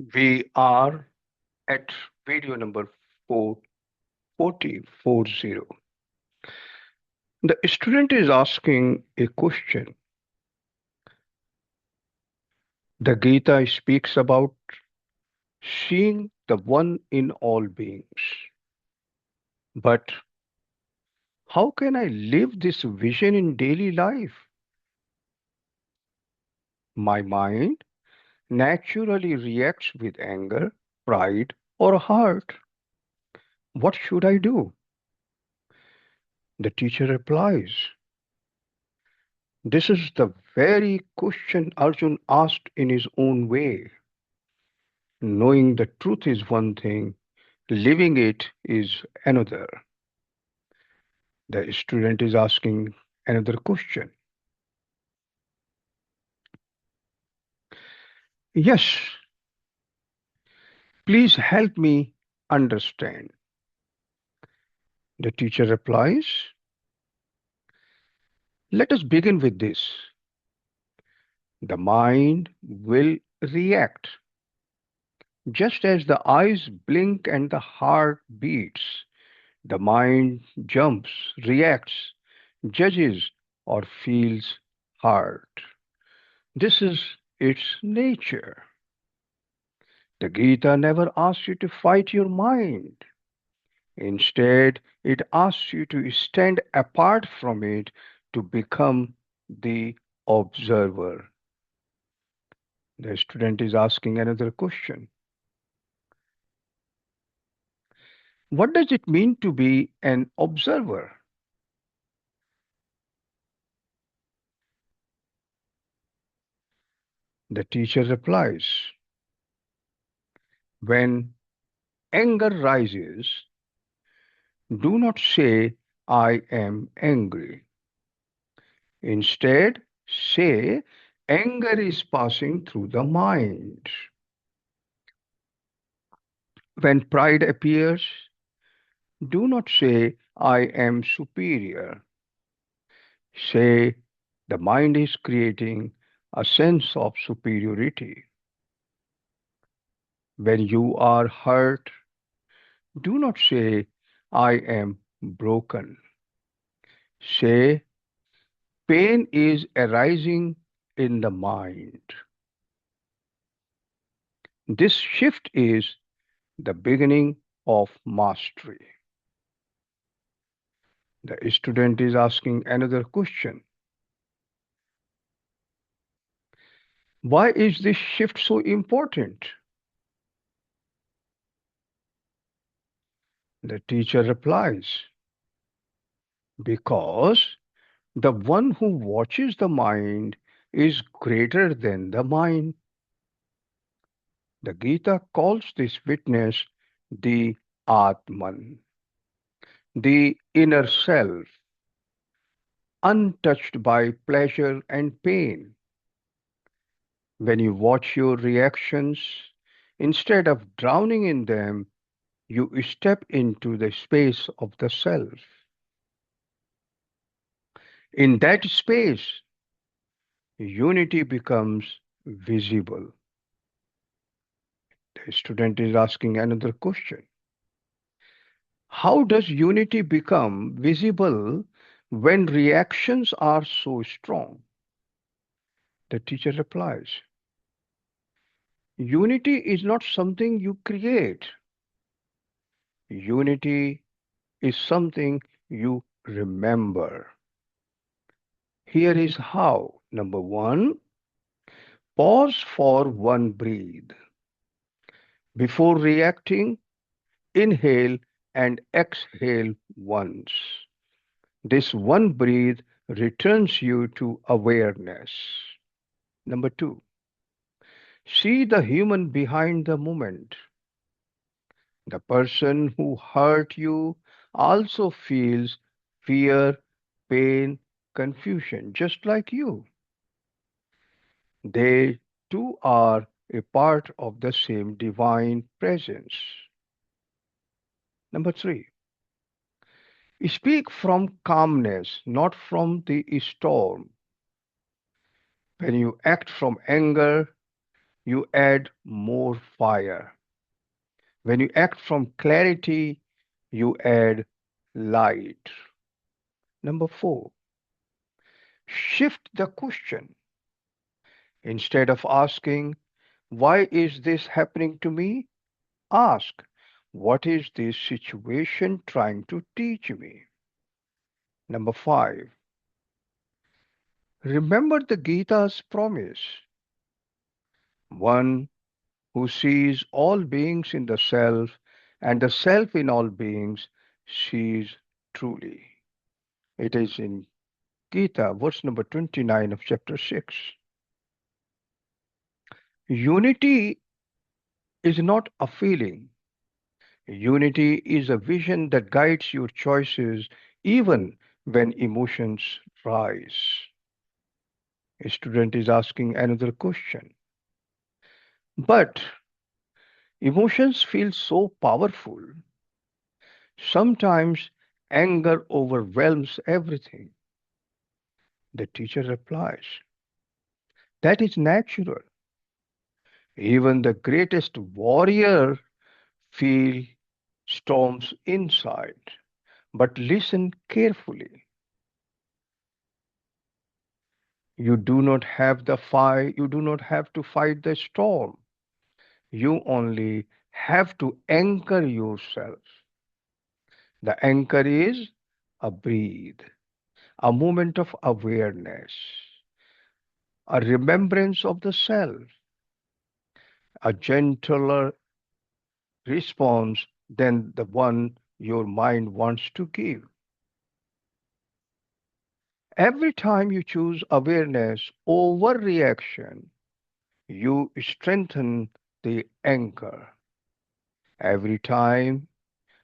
We are at video number 440. The student is asking a question. The Gita speaks about seeing the one in all beings. But how can I live this vision in daily life? My mind naturally reacts with anger, pride, or hurt. What should I do? The teacher replies, this is the very question Arjun asked in his own way. Knowing the truth is one thing, living it is another. The student is asking another question. Yes, please help me understand. The teacher replies, let us begin with this. The mind will react just as the eyes blink and the heart beats. The mind jumps, reacts, judges, or feels hurt. This is its nature. The Gita never asks you to fight your mind. Instead, it asks you to stand apart from it to become the observer. The student is asking another question. What does it mean to be an observer? The teacher replies, when anger rises, do not say, I am angry. Instead, say, anger is passing through the mind. When pride appears, do not say, I am superior. Say, the mind is creating a sense of superiority. When you are hurt, do not say, I am broken. Say, pain is arising in the mind. This shift is the beginning of mastery. The student is asking another question. Why is this shift so important? The teacher replies, because the one who watches the mind is greater than the mind. The Gita calls this witness the Atman, the inner self, untouched by pleasure and pain. When you watch your reactions, instead of drowning in them, you step into the space of the self. In that space, unity becomes visible. The student is asking another question. How does unity become visible when reactions are so strong? The teacher replies, unity is not something you create. Unity is something you remember. Here is how. Number one, pause for one breathe. Before reacting, inhale and exhale once. This one breath returns you to awareness. Number two, see the human behind the moment. The person who hurt you also feels fear, pain, confusion, just like you. They too are a part of the same divine presence. Number three, speak from calmness, not from the storm. When you act from anger, you add more fire. When you act from clarity, you add light. Number four, shift the question. Instead of asking, why is this happening to me? Ask, what is this situation trying to teach me? Number five, remember the Gita's promise. One who sees all beings in the self and the self in all beings sees truly. It is in Gita, verse number 29 of chapter 6. Unity is not a feeling. Unity is a vision that guides your choices even when emotions rise. A student is asking another question. But emotions feel so powerful. Sometimes anger overwhelms everything. The teacher replies, that is natural. Even the greatest warrior feel storms inside. But listen carefully. You do not have to fight the storm. You only have to anchor yourself. The anchor is a breathe, a moment of awareness, a remembrance of the self, a gentler response than the one your mind wants to give. Every time you choose awareness over reaction, you strengthen the anchor. Every time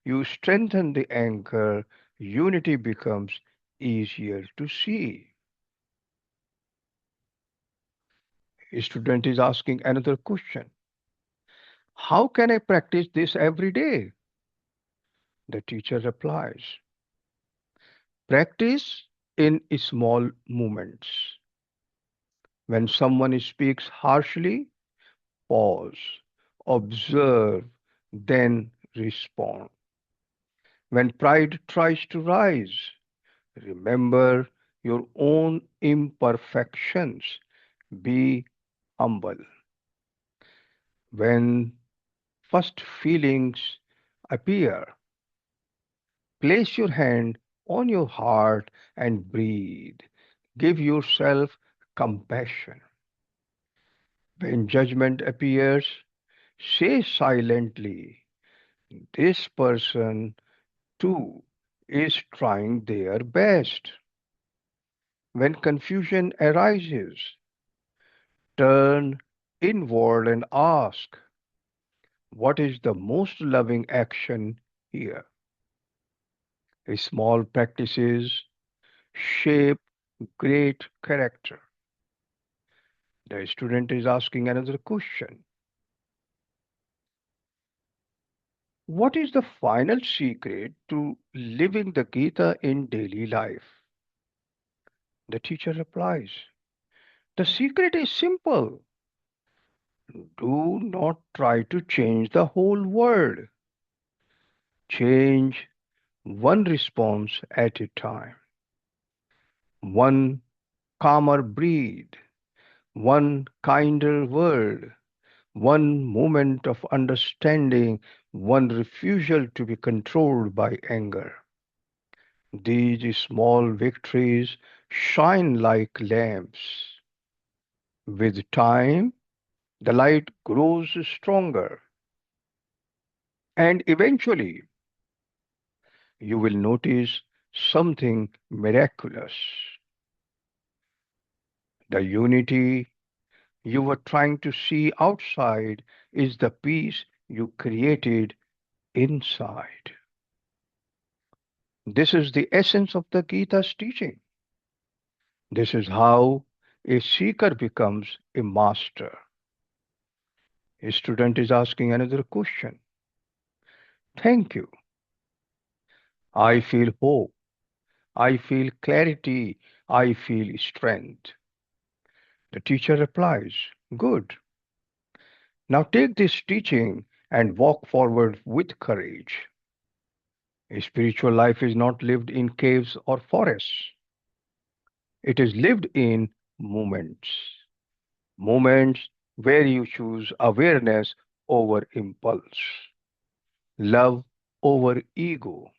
you strengthen the anchor, unity becomes easier to see. A student is asking another question. How can I practice this every day? The teacher replies, practice in small moments. When someone speaks harshly, pause, observe, then respond. When pride tries to rise, remember your own imperfections. Be humble. When first feelings appear, place your hand on your heart and breathe. Give yourself compassion. When judgment appears, say silently, this person too is trying their best. When confusion arises, turn inward and ask, what is the most loving action here? Small practices shape great character. The student is asking another question. What is the final secret to living the Gita in daily life? The teacher replies, the secret is simple. Do not try to change the whole world. Change one response at a time. One calmer breathe, one kinder word, one moment of understanding, one refusal to be controlled by anger. These small victories shine like lamps. With time, the light grows stronger, and eventually you will notice something miraculous. The unity you were trying to see outside is the peace you created inside. This is the essence of the Gita's teaching. This is how a seeker becomes a master. A student is asking another question. Thank you. I feel hope. I feel clarity. I feel strength. The teacher replies, good. Now take this teaching and walk forward with courage. A spiritual life is not lived in caves or forests. It is lived in moments. Moments where you choose awareness over impulse, love over ego,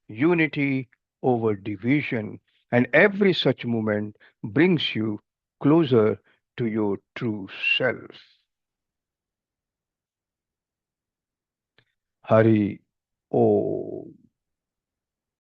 unity over division, and every such moment brings you closer to your true self. Hari Om.